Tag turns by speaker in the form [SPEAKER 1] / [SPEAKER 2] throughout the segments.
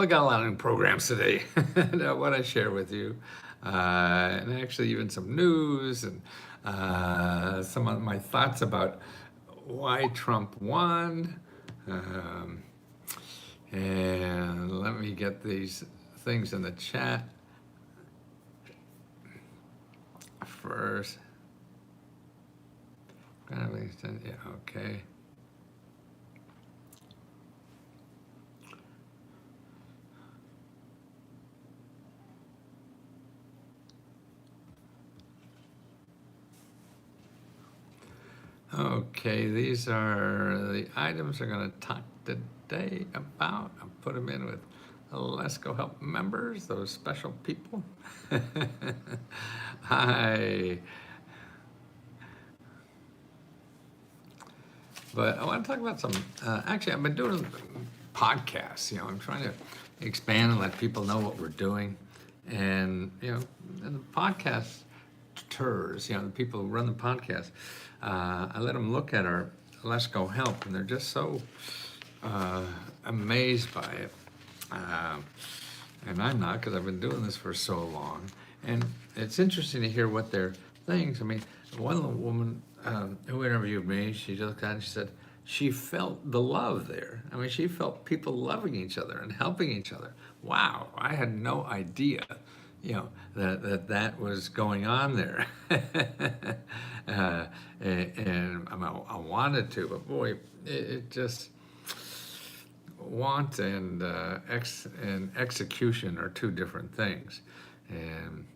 [SPEAKER 1] Well, I got a lot of new programs today that I want to share with you, and actually even some news and some of my thoughts about why Trump won. Um, and let me get these things in the chat first. Yeah, okay. Okay, these are the items we're going to talk today about. I'll put them in with Let's Go Help members, those special people. Hi. But I want to talk about some, actually, I've been doing podcasts. I'm trying to expand and let people know what we're doing. And, and the podcast tours, the people who run the podcast, I let them look at our Let's Go Help, and they're just so amazed by it. And I'm not, because I've been doing this for so long. And it's interesting to hear what their things. I mean, one woman who interviewed me, she looked at it and she said she felt the love there. I mean, she felt people loving each other and helping each other. Wow, I had no idea, that was going on there. And I wanted to, but boy, it just want and execution are two different things, and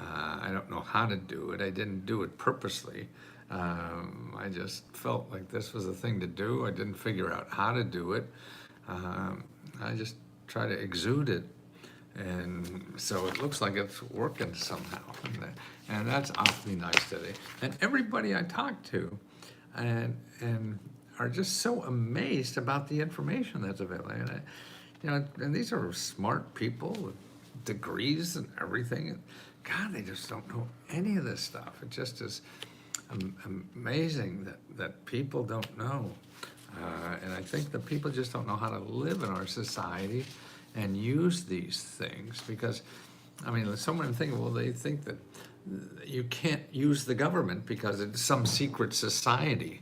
[SPEAKER 1] I don't know how to do it. I didn't do it purposely. I just felt like this was the thing to do. I didn't figure out how to do it. I just try to exude it, and so it looks like it's working somehow, and that's awfully nice today. And everybody I talk to, and are just so amazed about the information that's available. And and these are smart people with degrees and everything. And God, they just don't know any of this stuff. It just is amazing that people don't know. And I think that people just don't know how to live in our society and use these things, because, I mean, someone thinking, well, they think that you can't use the government because it's some secret society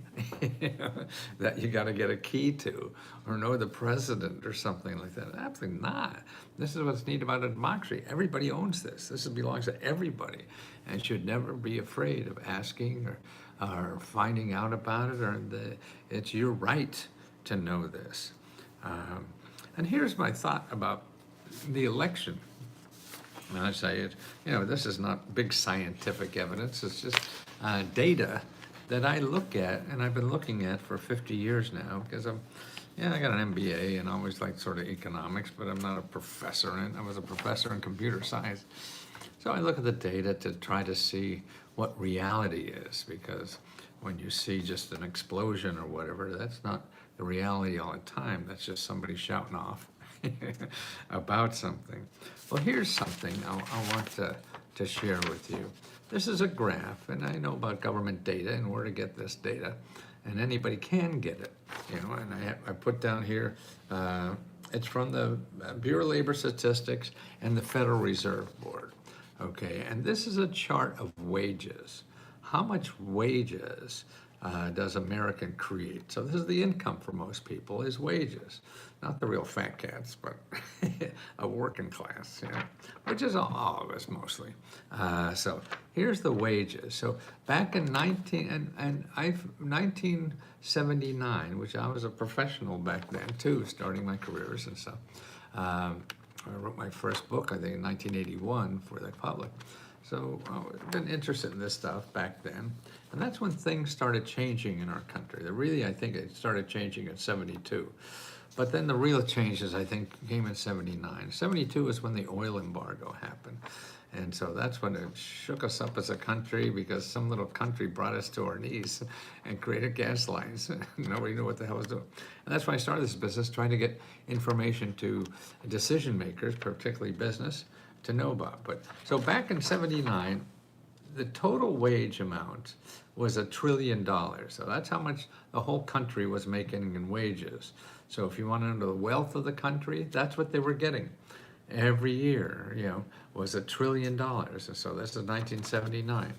[SPEAKER 1] that you got to get a key to, or know the president or something like that. Absolutely not. This is what's neat about a democracy. Everybody owns this. This belongs to everybody, and should never be afraid of asking or finding out about it. It's your right to know this. And here's my thought about the election. And I say it, this is not big scientific evidence. It's just data that I look at, and I've been looking at for 50 years now, because I got an MBA and I always liked sort of economics, but I'm not a professor in it. I was a professor in computer science. So I look at the data to try to see what reality is, because when you see just an explosion or whatever, that's not the reality all the time. That's just somebody shouting off about something. Well, here's something I want to share with you. This is a graph, and I know about government data and where to get this data, and anybody can get it. And I put down here, it's from the Bureau of Labor Statistics and the Federal Reserve Board. Okay, and this is a chart of wages. How much wages does American create? So this is the income for most people, is wages. Not the real fat cats, but a working class, which is all of us mostly. So here's the wages. So back in 1979, which I was a professional back then too, starting my careers and stuff. I wrote my first book, I think, in 1981 for the public. So I've been interested in this stuff back then. And that's when things started changing in our country. I think it started changing in 72. But then the real changes, I think, came in 79. 72 is when the oil embargo happened. And so that's when it shook us up as a country, because some little country brought us to our knees and created gas lines. Nobody knew what the hell was doing. And that's why I started this business, trying to get information to decision makers, particularly business, to know about. But so back in 79, the total wage amount was $1 trillion. So that's how much the whole country was making in wages. So if you want to know the wealth of the country, that's what they were getting every year, was $1 trillion. So this is 1979.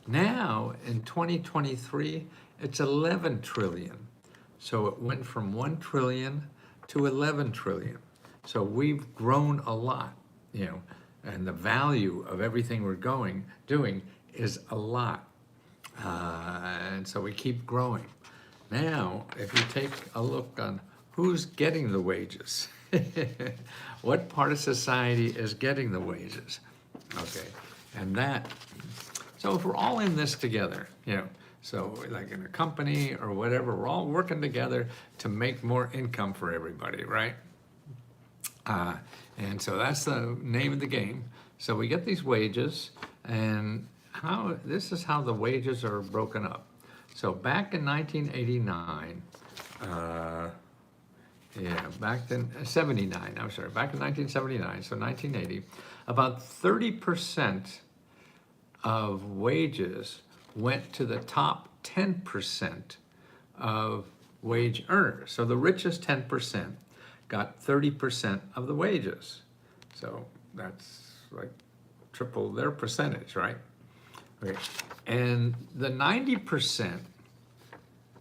[SPEAKER 1] Now in 2023, it's 11 trillion. So it went from 1 trillion to 11 trillion. So we've grown a lot, and the value of everything we're doing is a lot. And so we keep growing. Now, if you take a look on who's getting the wages, what part of society is getting the wages? Okay, and so if we're all in this together, so like in a company or whatever, we're all working together to make more income for everybody, right? And so that's the name of the game. So we get these wages, and this is how the wages are broken up. So back in 1989, back in 79, I'm sorry, back in 1979, so 1980, about 30% of wages went to the top 10% of wage earners. So the richest 10% got 30% of the wages. So that's like triple their percentage, right? Okay. And the 90%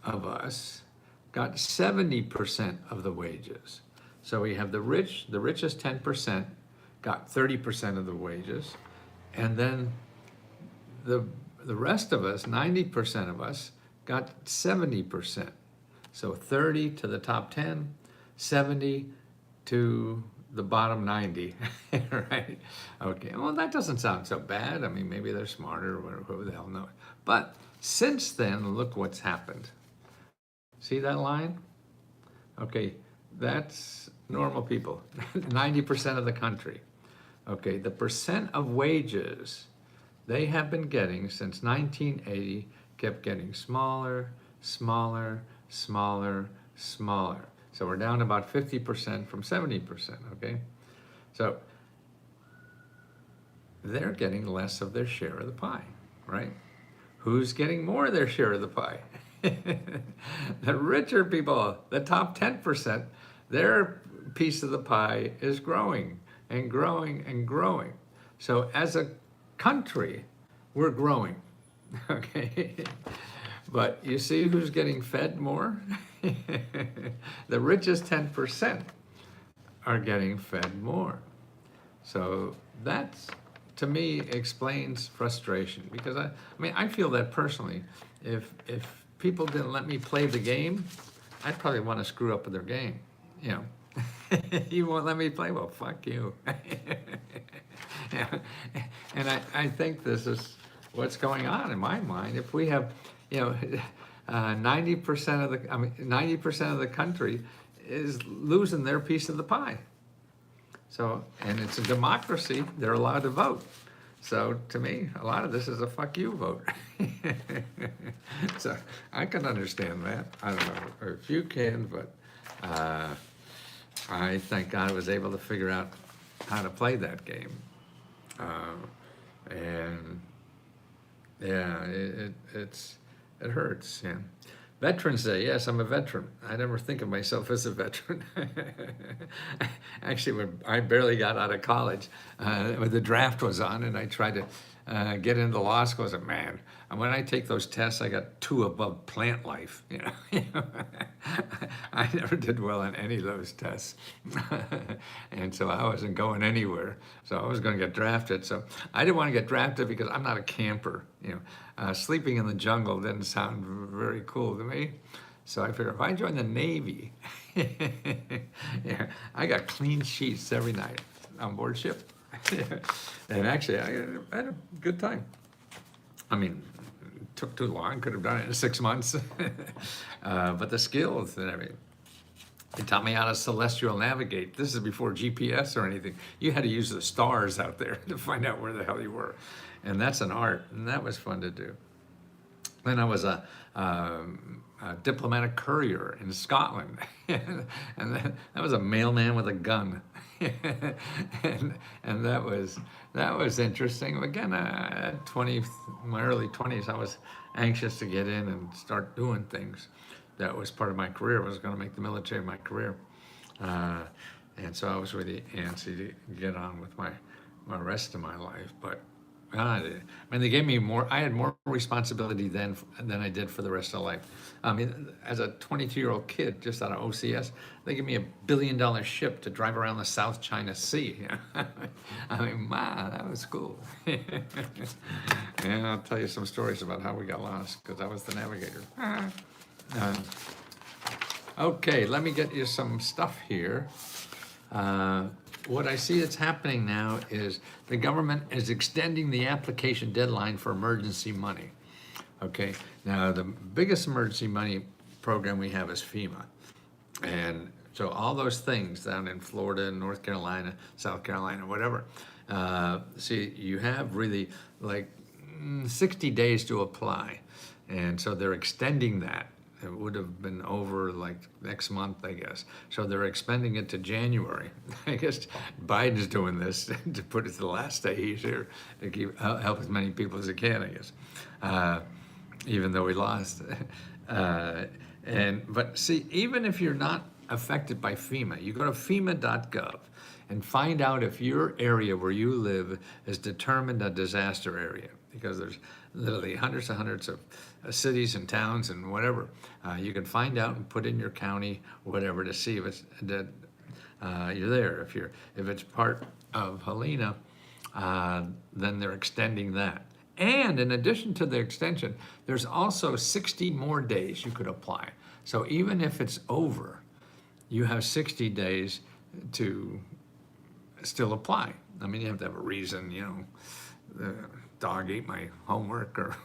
[SPEAKER 1] of us got 70% of the wages. So we have the richest 10% got 30% of the wages, and then the rest of us, 90% of us, got 70%. So 30 to the top 10, 70 to the bottom 90, right? Okay, well, that doesn't sound so bad. I mean, maybe they're smarter or whatever, who the hell knows. But since then, look what's happened. See that line? Okay, that's normal people, 90% of the country. Okay, the percent of wages they have been getting since 1980 kept getting smaller, smaller, smaller, smaller. So we're down about 50% from 70%, okay? So they're getting less of their share of the pie, right? Who's getting more of their share of the pie? The richer people, the top 10%, their piece of the pie is growing and growing and growing. So as a country, we're growing, okay? But you see who's getting fed more? The richest 10% are getting fed more. So that's, to me, explains frustration, because I feel that personally. If people didn't let me play the game, I'd probably want to screw up with their game, You won't let me play? Well, fuck you. Yeah. And I think this is what's going on in my mind. If we have, 90% of 90% of the country is losing their piece of the pie. So, and it's a democracy, they're allowed to vote. So to me, a lot of this is a fuck you vote. So I can understand that. I don't know if you can, but I thank God I was able to figure out how to play that game. And yeah, it hurts. Yeah. Veterans Day, yes, I'm a veteran. I never think of myself as a veteran. Actually, when I barely got out of college, when the draft was on, and I tried to get into law school, I said, man, and when I take those tests, I got 2 above plant life. I never did well on any of those tests. And so I wasn't going anywhere. So I was going to get drafted. So I didn't want to get drafted because I'm not a camper. Sleeping in the jungle didn't sound very cool to me. So I figured if I join the Navy, yeah, I got clean sheets every night on board ship. And actually, I had a good time. I mean, it took too long, could have done it in 6 months. But the skills and everything. They taught me how to celestial navigate. This is before GPS or anything. You had to use the stars out there to find out where the hell you were. And that's an art, and that was fun to do. Then I was a diplomatic courier in Scotland. And that was a mailman with a gun. and that was interesting. Again, at 20, my early 20s, I was anxious to get in and start doing things. That was part of my career. I was going to make the military my career, uh, and so I was really antsy to get on with my rest of my life. But I mean, they gave me more. I had more responsibility then than I did for the rest of life. I mean, as a 22-year-old kid, just out of OCS, they gave me $1 billion ship to drive around the South China Sea. I mean, man, that was cool. And I'll tell you some stories about how we got lost because I was the navigator. Okay, let me get you some stuff here. What I see that's happening now is the government is extending the application deadline for emergency money. Okay, now the biggest emergency money program we have is FEMA. And so all those things down in Florida, North Carolina, South Carolina, whatever, see, you have really like 60 days to apply. And so they're extending that. It would have been over like next month, I guess. So they're expanding it to January. I guess Biden's doing this to put it to the last day he's here to keep, help as many people as he can, I guess, even though he lost. But see, even if you're not affected by FEMA, you go to FEMA.gov and find out if your area where you live is determined a disaster area, because there's literally hundreds of cities and towns and whatever. You can find out and put in your county, whatever, to see if it's that you're there. If it's part of Helena, then they're extending that. And in addition to the extension, there's also 60 more days you could apply. So even if it's over, you have 60 days to still apply. I mean, you have to have a reason, you know, the dog ate my homework or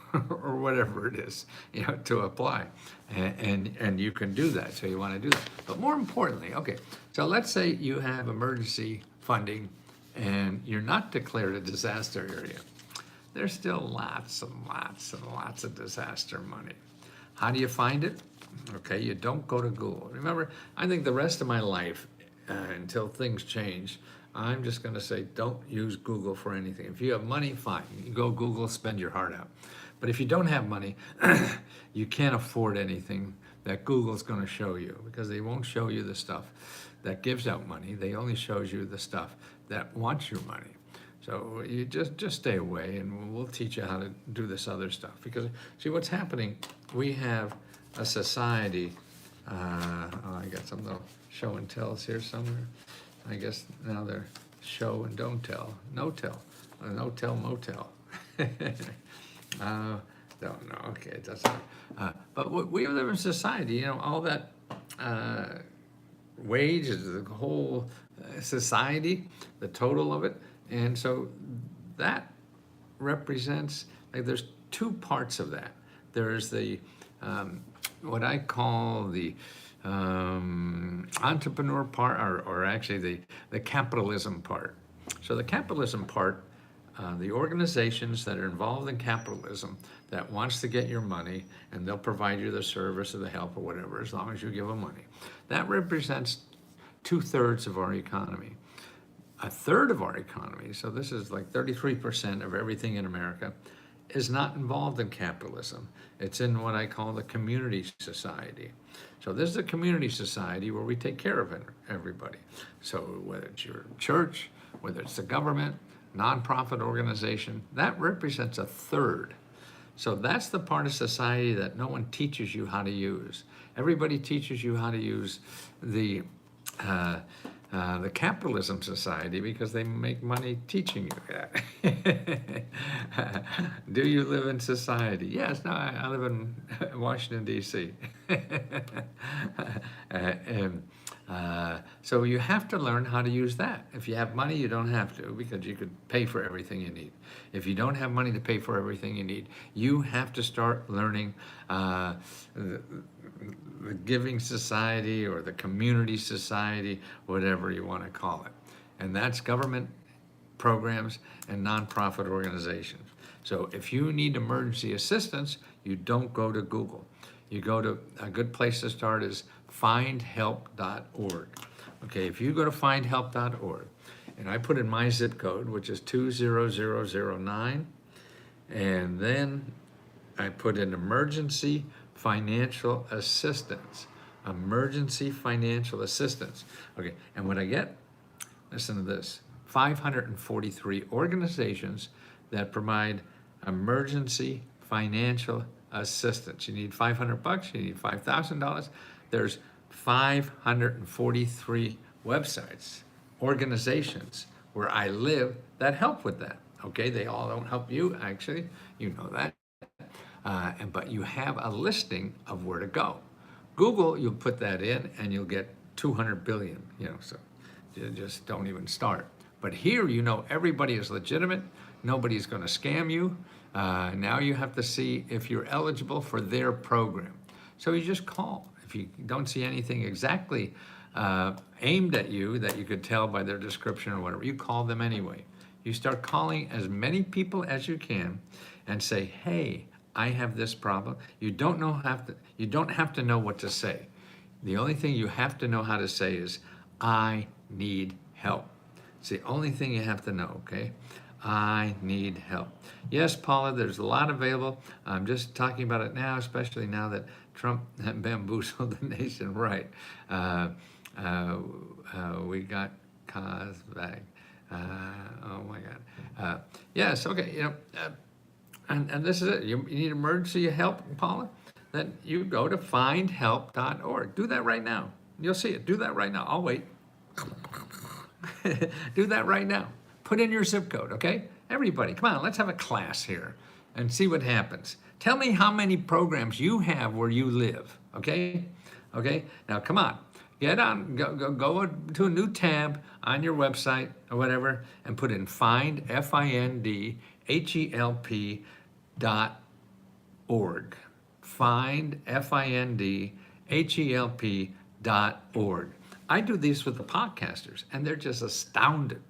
[SPEAKER 1] or whatever it is, you know, to apply. And you can do that, so you want to do that. But more importantly, okay, so let's say you have emergency funding and you're not declared a disaster area. There's still lots and lots and lots of disaster money. How do you find it? Okay, you don't go to Google. Remember, I think the rest of my life, until things change, I'm just going to say don't use Google for anything. If you have money, fine. You go Google, spend your heart out. But if you don't have money, you can't afford anything that Google's going to show you, because they won't show you the stuff that gives out money. They only shows you the stuff that wants your money. So you just stay away, and we'll teach you how to do this other stuff. Because see what's happening, we have a society. I got some little show and tells here somewhere. I guess now they're show and don't tell, no tell, no tell motel. Don't know. Okay, it doesn't. But we live in society. You know, all that wage is the whole society, the total of it. And so that represents, like, there's two parts of that. There's the, what I call the entrepreneur part, or actually the capitalism part. So the capitalism part, the organizations that are involved in capitalism that wants to get your money, and they'll provide you the service or the help or whatever, as long as you give them money. That represents 2/3 of our economy. 1/3 of our economy, so this is like 33% of everything in America, is not involved in capitalism. It's in what I call the community society. So this is a community society where we take care of everybody. So whether it's your church, whether it's the government, nonprofit organization, that represents 1/3. So that's the part of society that no one teaches you how to use. Everybody teaches you how to use the capitalism society because they make money teaching you that. Do you live in society? Yes, no, I live in Washington, D.C. So you have to learn how to use that. If you have money, you don't have to, because you could pay for everything you need. If you don't have money to pay for everything you need, you have to start learning the giving society or the community society, whatever you want to call it. And that's government programs and nonprofit organizations. So if you need emergency assistance, you don't go to Google. You go to, a good place to start is findhelp.org. Okay, if you go to findhelp.org, and I put in my zip code, which is 20009, and then I put in emergency financial assistance. Emergency financial assistance. Okay, and what I get, listen to this, 543 organizations that provide emergency financial assistance. You need 500 bucks, you need $5,000. There's 543 websites, organizations where I live that help with that. Okay, they all don't help you, actually, you know that. But you have a listing of where to go. Google, you'll put that in and you'll get 200 billion, so you just don't even start. But here, everybody is legitimate. Nobody's going to scam you. Now you have to see if you're eligible for their program. So you just call. If you don't see anything exactly aimed at you that you could tell by their description or whatever, you call them anyway. You start calling as many people as you can and say, hey, I have this problem. You don't have to know what to say. The only thing you have to know how to say is, I need help. It's the only thing you have to know, okay? I need help. Yes, Paula, there's a lot available. I'm just talking about it now, especially now that Trump bamboozled the nation. Right. We got cause back. Oh my God. Yes, okay, and this is it. You need emergency help, Paula? Then you go to findhelp.org. Do that right now. You'll see it. Do that right now. I'll wait. Do that right now. Put in your zip code, okay? Everybody, come on, let's have a class here and see what happens. Tell me how many programs you have where you live, okay? Okay, now come on. Get on, go to a new tab on your website or whatever and put in find, FINDHELP.org. Find, FINDHELP.org. I do these with the podcasters and they're just astounded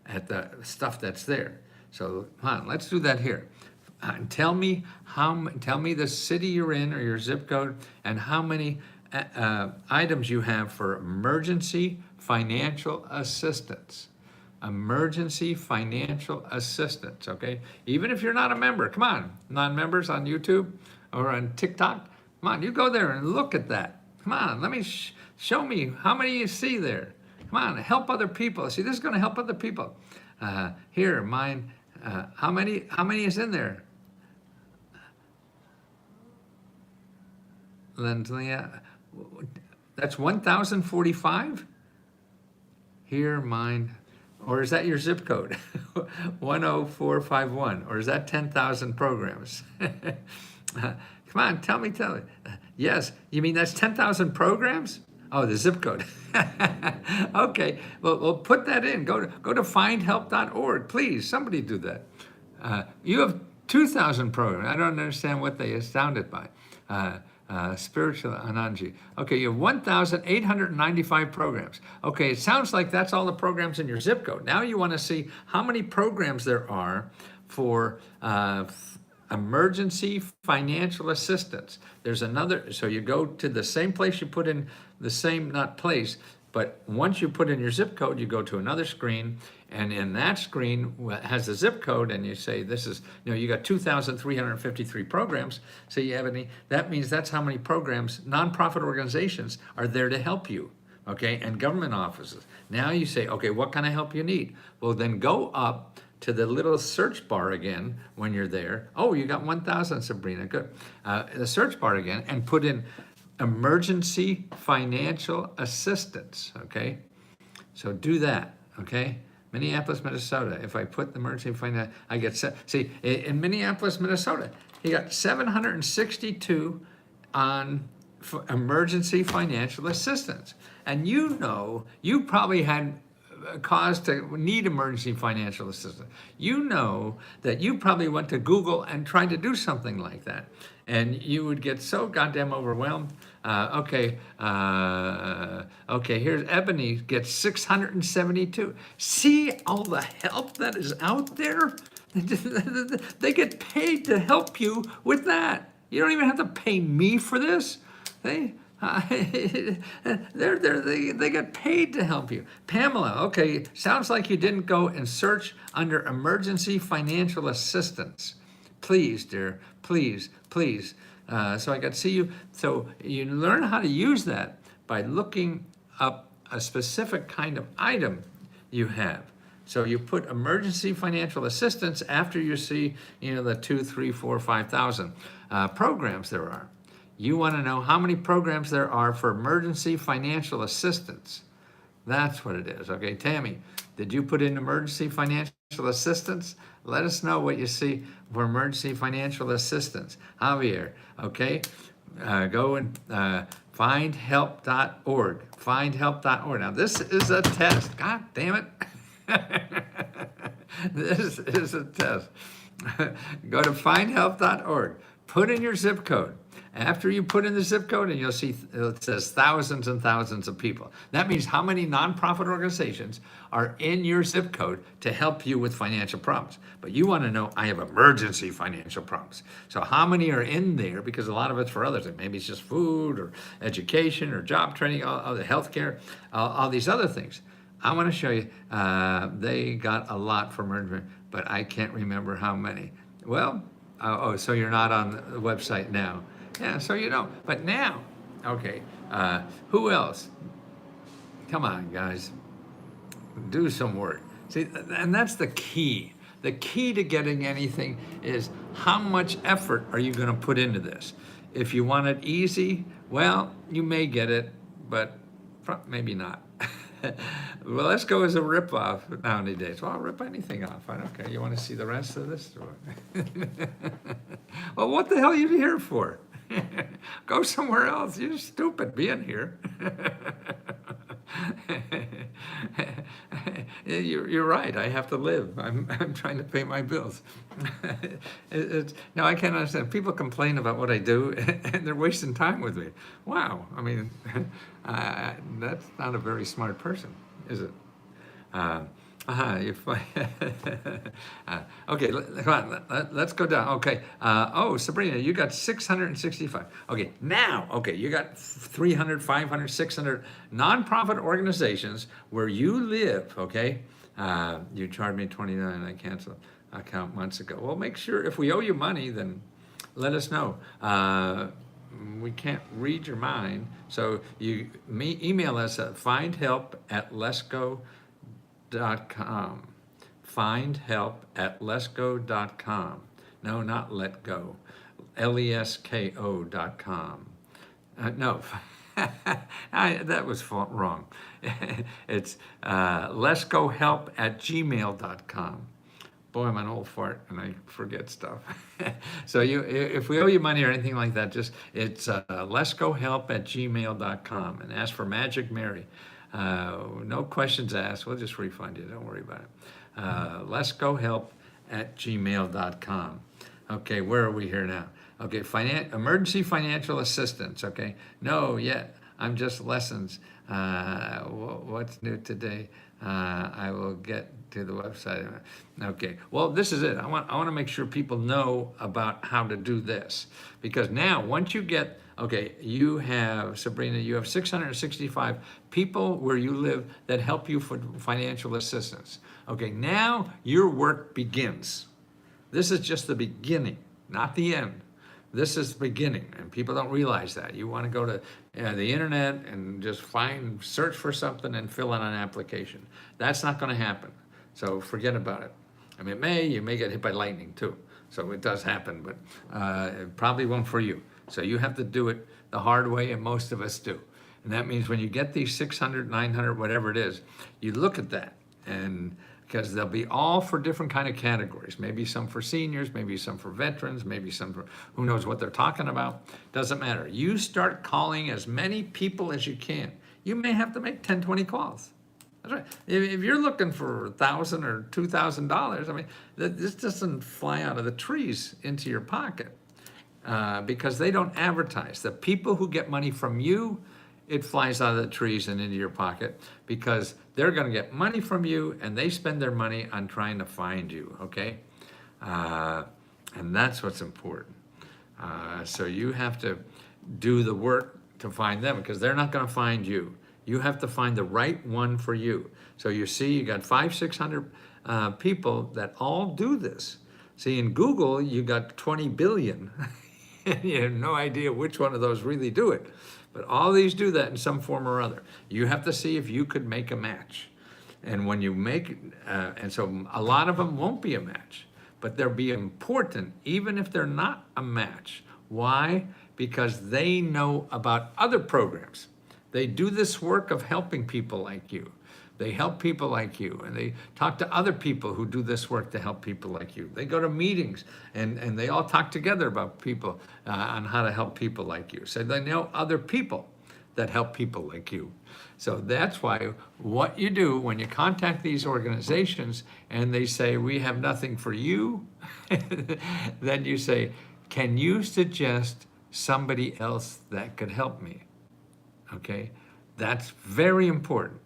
[SPEAKER 1] at the stuff that's there. So come on, let's do that here. Tell me the city you're in or your zip code and how many items you have for emergency financial assistance. Emergency financial assistance, okay? Even if you're not a member, come on, non-members on YouTube or on TikTok, come on, you go there and look at that. Come on, let me show me how many you see there. Come on, help other people. See, this is going to help other people. Here, mine. How many is in there? Lindlia, that's 1,045. Here, mine. Or is that your zip code? 10451. Or is that 10,000 programs? Come on, tell me. Yes, you mean that's 10,000 programs? Oh, the zip code. Okay, well, put that in. Go to findhelp.org, please. Somebody do that. You have 2,000 programs. I don't understand what they astounded by. Spiritual Ananji. Okay, you have 1,895 programs. Okay, it sounds like that's all the programs in your zip code. Now you want to see how many programs there are for emergency financial assistance. There's another, so you go to the same place you put in the same, not place, but once you put in your zip code, you go to another screen, and in that screen has the zip code, and you say, this is, you got 2,353 programs, so you have any, that means that's how many programs, nonprofit organizations are there to help you, okay, and government offices. Now you say, okay, what kind of help you need? Well, then go up to the little search bar again when you're there. Oh, you got 1,000, Sabrina, good. The search bar again, and put in emergency financial assistance, okay? So do that, okay? Minneapolis, Minnesota. If I put the emergency finance, I get, see, in Minneapolis, Minnesota, you got 762 on emergency financial assistance. And you probably had cause to need emergency financial assistance. You know that you probably went to Google and tried to do something like that, and you would get so goddamn overwhelmed. Okay, here's Ebony gets 672. See all the help that is out there? They get paid to help you with that. You don't even have to pay me for this. They get paid to help you. Pamela, okay, sounds like you didn't go and search under emergency financial assistance. Please, dear, please, please. So I got to see you. So you learn how to use that by looking up a specific kind of item you have. So you put emergency financial assistance after you see, the 2, 3, 4, 5,000 programs there are. You want to know how many programs there are for emergency financial assistance. That's what it is. Okay, Tammy, did you put in emergency financial assistance? Let us know what you see for emergency financial assistance. Javier, okay, go and findhelp.org. Findhelp.org. Now, this is a test. God damn it. This is a test. Go to findhelp.org. Put in your zip code. After you put in the zip code, and you'll see it says thousands and thousands of people. That means how many nonprofit organizations are in your zip code to help you with financial problems. But you want to know, I have emergency financial problems. So how many are in there? Because a lot of it's for others. Maybe it's just food or education or job training, all the healthcare, all these other things. I want to show you, they got a lot from emergency, but I can't remember how many. Well, so you're not on the website now. Yeah, so you know, but now, okay, who else? Come on, guys, do some work. See, and that's the key. The key to getting anything is how much effort are you going to put into this? If you want it easy, well, you may get it, but maybe not. Well, let's go as a rip-off nowadays. Well, I'll rip anything off. I don't care. You want to see the rest of this? Well, what the hell are you here for? Go somewhere else. You're stupid being here. You're right. I have to live. I'm trying to pay my bills. No, I can't understand. People complain about what I do, and they're wasting time with me. Wow. I mean, that's not a very smart person, is it? Okay, come on, let's go down. Okay, Sabrina, you got 665. Okay, now, you got 300, 500, 600 nonprofit organizations where you live, okay? You charged me $29, I canceled account months ago. Well, make sure, if we owe you money, then let us know. We can't read your mind, so you email us at findhelp@lesco.com. Findhelp@lesco.com. No, not let go. LESKO.com. No, that was wrong. It's lescohelp@gmail.com. Boy, I'm an old fart and I forget stuff. So if we owe you money or anything like that, it's lescohelp@gmail.com and ask for Magic Mary. No questions asked. We'll just refund you. Don't worry about it. lescohelp@gmail.com. Okay, where are we here now? Okay, emergency financial assistance. Okay, no, yet I'm just lessons. What's new today? I will get to the website. Okay, well, this is it. I want to make sure people know about how to do this, because now once you get, you have, Sabrina, you have 665 people where you live that help you for financial assistance. Okay, now your work begins. This is just the beginning, not the end. This is the beginning, and people don't realize that. You want to go to the internet and just search for something and fill out an application. That's not going to happen. So forget about it. I mean, you may get hit by lightning too. So it does happen, but it probably won't for you. So you have to do it the hard way, and most of us do. And that means when you get these 600, 900, whatever it is, you look at that, and because they'll be all for different kind of categories. Maybe some for seniors, maybe some for veterans, maybe some for who knows what they're talking about. Doesn't matter. You start calling as many people as you can. You may have to make 10, 20 calls. That's right. If you're looking for $1,000 or $2,000, I mean, this doesn't fly out of the trees into your pocket because they don't advertise. The people who get money from you, it flies out of the trees and into your pocket because they're going to get money from you and they spend their money on trying to find you, okay? And that's what's important. So you have to do the work to find them, because they're not going to find you. You have to find the right one for you. So you see, you got 600 people that all do this. See, in Google, you got 20 billion. And you have no idea which one of those really do it. But all these do that in some form or other. You have to see if you could make a match. And when you make, and so a lot of them won't be a match, but they'll be important even if they're not a match. Why? Because they know about other programs. They do this work of helping people like you. They help people like you, and they talk to other people who do this work to help people like you. They go to meetings, and they all talk together about people on how to help people like you. So they know other people that help people like you. So that's why what you do when you contact these organizations and they say, we have nothing for you, then you say, can you suggest somebody else that could help me? Okay, that's very important.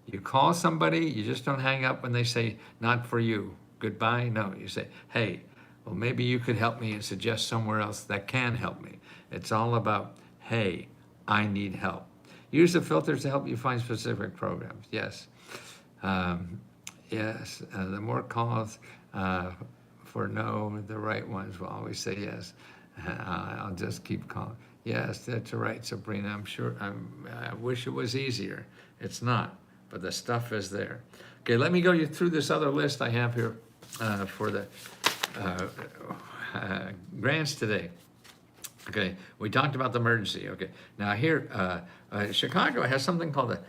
[SPEAKER 1] You call somebody, you just don't hang up when they say, not for you, goodbye. No, you say, hey, well, maybe you could help me and suggest somewhere else that can help me. It's all about, hey, I need help. Use the filters to help you find specific programs. Yes. Yes, the more calls for no, the right ones will always say yes. I'll just keep calling. Yes, that's right, Sabrina. I'm sure, I wish it was easier. It's not, but the stuff is there. Okay, let me go you through this other list I have here for the grants today. Okay, we talked about the emergency. Okay, now here, Chicago has something called a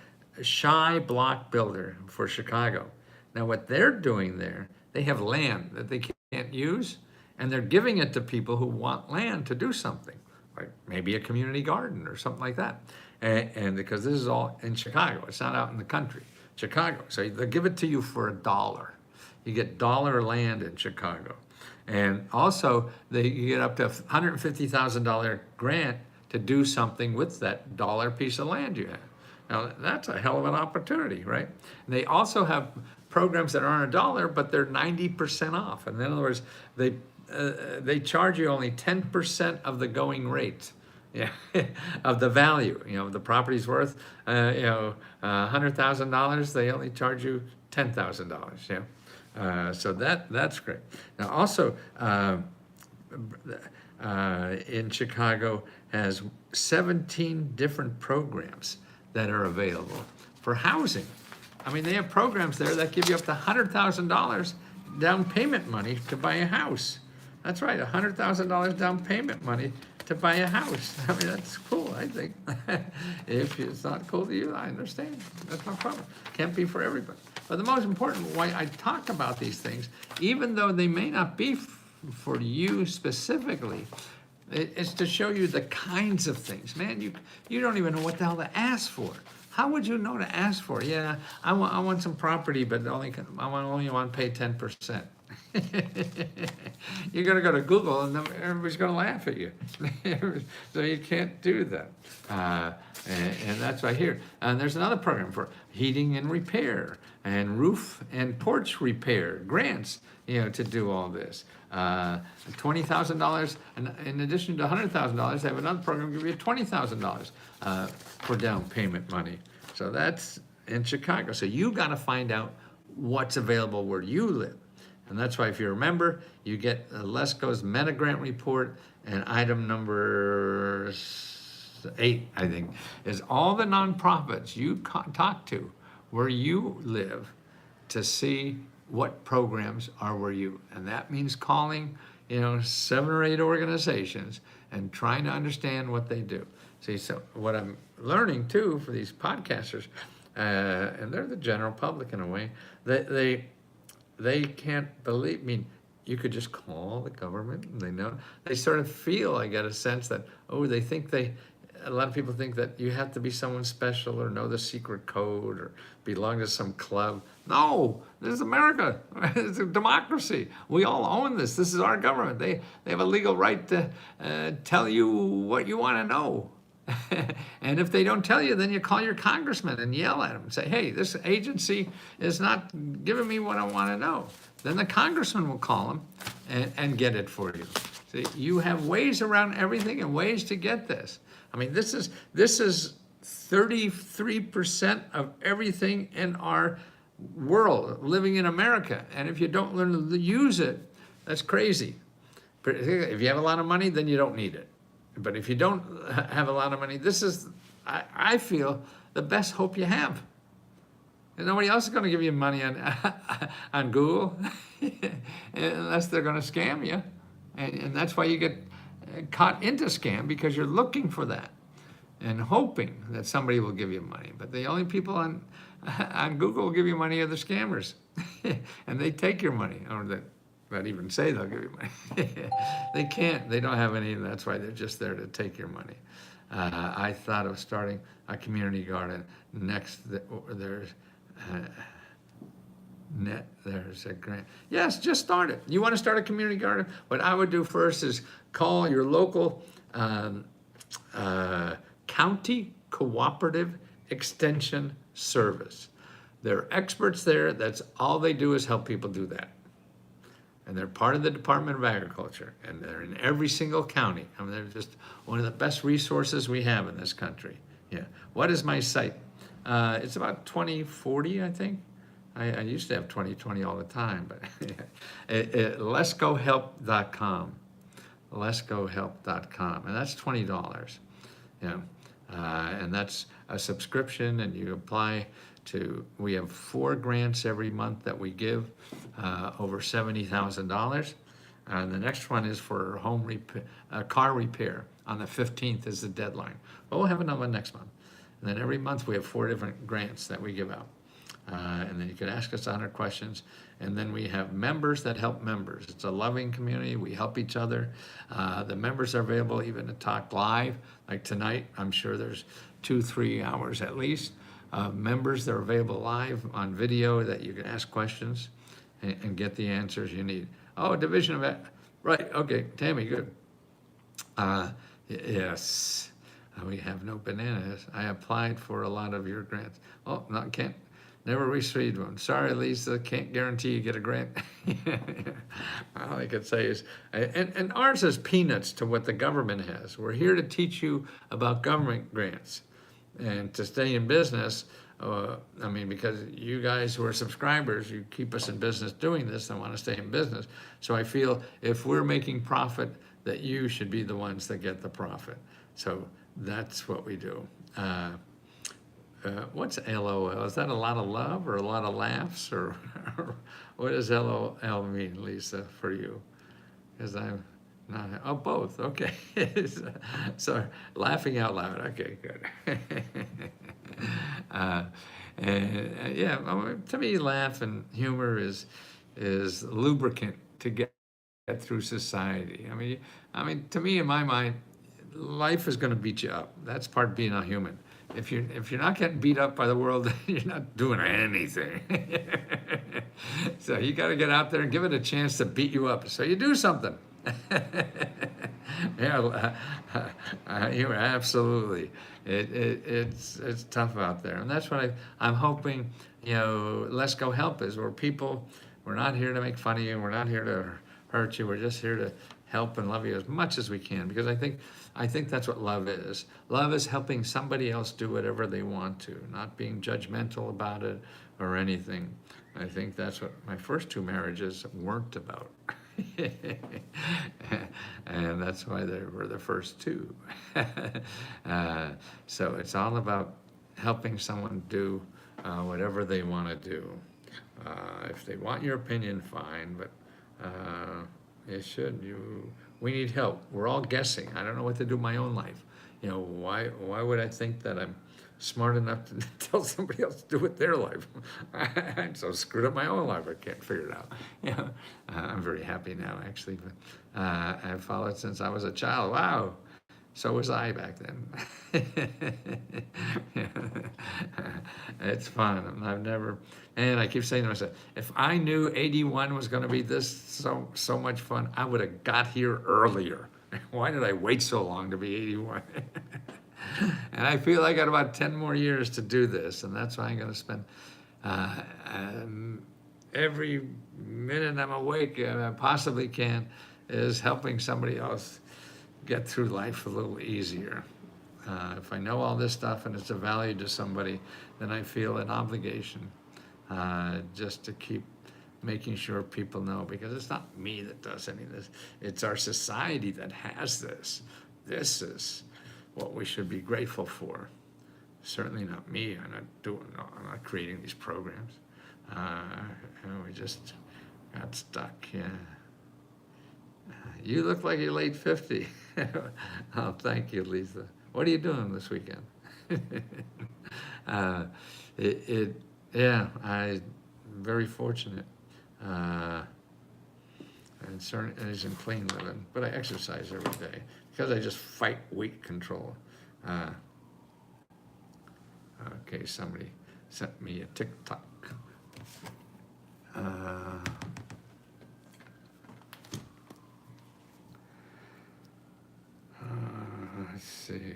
[SPEAKER 1] Shy Block Builder for Chicago. Now what they're doing there, they have land that they can't use, and they're giving it to people who want land to do something, like maybe a community garden or something like that. And because this is all in Chicago, it's not out in the country, Chicago. So they give it to you for $1. You get dollar land in Chicago. And also, you get up to $150,000 grant to do something with that dollar piece of land you have. Now, that's a hell of an opportunity, right? And they also have programs that aren't $1, but they're 90% off. And in other words, they charge you only 10% of the going rate. Yeah, of the value. You know, the property's worth, $100,000. They only charge you $10,000. Yeah, so that's great. Now, also, in Chicago has 17 different programs that are available for housing. I mean, they have programs there that give you up to $100,000 down payment money to buy a house. That's right, $100,000 down payment money to buy a house. I mean, that's cool, I think. If it's not cool to you, I understand. That's no problem. Can't be for everybody. But the most important why I talk about these things, even though they may not be for you specifically, it's to show you the kinds of things. Man, you don't even know what the hell to ask for. How would you know to ask for? Yeah, I want some property, but I only want to pay 10%. You're going to go to Google and everybody's going to laugh at you. So you can't do that. And that's right here. And there's another program for heating and repair and roof and porch repair grants, to do all this. $20,000, and in addition to $100,000, they have another program give you $20,000 for down payment money. So that's in Chicago. So you got to find out what's available where you live. And that's why, if you remember, you get Lesko's Meta Grant Report, and item number 8, I think, is all the nonprofits you talk to where you live to see what programs are where you. And that means calling, 7 or 8 organizations and trying to understand what they do. See, so what I'm learning too for these podcasters, and they're the general public in a way, they can't believe, you could just call the government and they know. They sort of feel, I get a sense that, a lot of people think that you have to be someone special or know the secret code or belong to some club. No, this is America. It's a democracy. We all own this. This is our government. They have a legal right to tell you what you want to know. And if they don't tell you, then you call your congressman and yell at him and say, hey, this agency is not giving me what I want to know. Then the congressman will call him and get it for you. See, you have ways around everything and ways to get this. I mean, this is 33% of everything in our world living in America. And if you don't learn to use it, that's crazy. If you have a lot of money, then you don't need it. But if you don't have a lot of money, this is, I feel, the best hope you have. And nobody else is going to give you money on Google unless they're going to scam you. And that's why you get caught into scam, because you're looking for that and hoping that somebody will give you money. But the only people on Google will give you money are the scammers. And they take your money, or that even say they'll give you money. They can't, they don't have any, and that's why they're just there to take your money. I thought of starting a community garden next, there's a grant. Yes, just start it. You want to start a community garden? What I would do first is call your local county cooperative extension service. There are experts there. That's all they do, is help people do that. And they're part of the Department of Agriculture, and they're in every single county. I mean, they're just one of the best resources we have in this country. Yeah. What is my site? It's about 2040, I think. I used to have 2020 all the time, but letsgohelp.com. Letsgohelp.com, and that's $20. Yeah. And that's a subscription, and you apply to, we have 4 grants every month that we give, over $70,000. And the next one is for home repair, car repair. On the 15th is the deadline. But we'll have another one next month. And then every month we have 4 different grants that we give out. And then you can ask us 100 questions. And then we have members that help members. It's a loving community. We help each other. The members are available even to talk live. Like tonight, I'm sure there's 2-3 hours at least. Members that are available live on video that you can ask questions and get the answers you need. Oh, Division of Ed. Right, okay, Tammy, good. Yes, we have no bananas. I applied for a lot of your grants. Oh, never received one. Sorry, Lisa, can't guarantee you get a grant. All I could say is, and ours is peanuts to what the government has. We're here to teach you about government grants. And to stay in business, I mean, because you guys who are subscribers, you keep us in business doing this and want to stay in business. So I feel if we're making profit, that you should be the ones that get the profit. So that's what we do. What's LOL? Is that a lot of love or a lot of laughs? Or what does LOL mean, Lisa, for you? Because I'm not, oh, both, okay. So laughing out loud, okay, good. Yeah, to me, laugh and humor is lubricant to get through society. I mean, to me, in my mind, life is going to beat you up. That's part of being a human. If you're not getting beat up by the world, you're not doing anything. So you got to get out there and give it a chance to beat you up. So you do something. Yeah, you're absolutely. It's tough out there, and that's what I'm hoping. Let's Go Help is where people. We're not here to make fun of you. We're not here to hurt you. We're just here to help and love you as much as we can, because I think that's what love is. Love is helping somebody else do whatever they want to, not being judgmental about it or anything. I think that's what my first 2 marriages weren't about. And that's why they were the first 2. So it's all about helping someone do whatever they want to do. If they want your opinion, fine, but it should. We need help. We're all guessing. I don't know what to do in my own life. Why would I think that I'm smart enough to tell somebody else to do with their life? I'm so screwed up my own life, I can't figure it out. I'm very happy now, actually. But I've followed since I was a child. Wow. So was I back then. It's fun. I've never, and I keep saying to myself, if I knew 81 was going to be this so much fun, I would have got here earlier. Why did I wait so long to be 81? And I feel I got about 10 more years to do this, and that's why I'm going to spend every minute I'm awake I possibly can is helping somebody else get through life a little easier. If I know all this stuff and it's of value to somebody, then I feel an obligation just to keep making sure people know, because it's not me that does any of this. It's our society that has this. This is what we should be grateful for. Certainly not me. I'm not creating these programs. We just got stuck. Yeah. You look like you're late 50. Oh, thank you, Lisa. What are you doing this weekend? Yeah, I'm very fortunate. And certainly is in clean living, but I exercise every day because I just fight weight control. Okay, somebody sent me a TikTok. Let's see.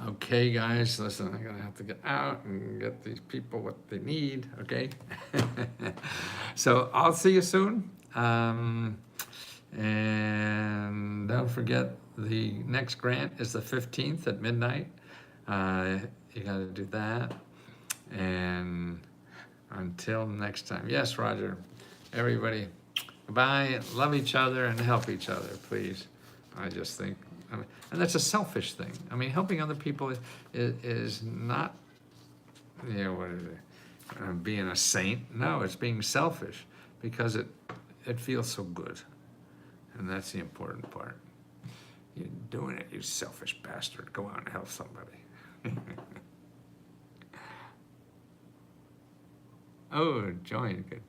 [SPEAKER 1] Okay, guys, listen, I'm gonna have to get out and get these people what they need, okay? So I'll see you soon. And don't forget, the next grant is the 15th at midnight. You gotta do that. And until next time, yes, Roger, everybody, bye, love each other and help each other, please. I just think, and that's a selfish thing. I mean, helping other people is not, what is it, being a saint. No, it's being selfish because it feels so good. And that's the important part. You're doing it, you selfish bastard. Go out and help somebody. Oh, join, good.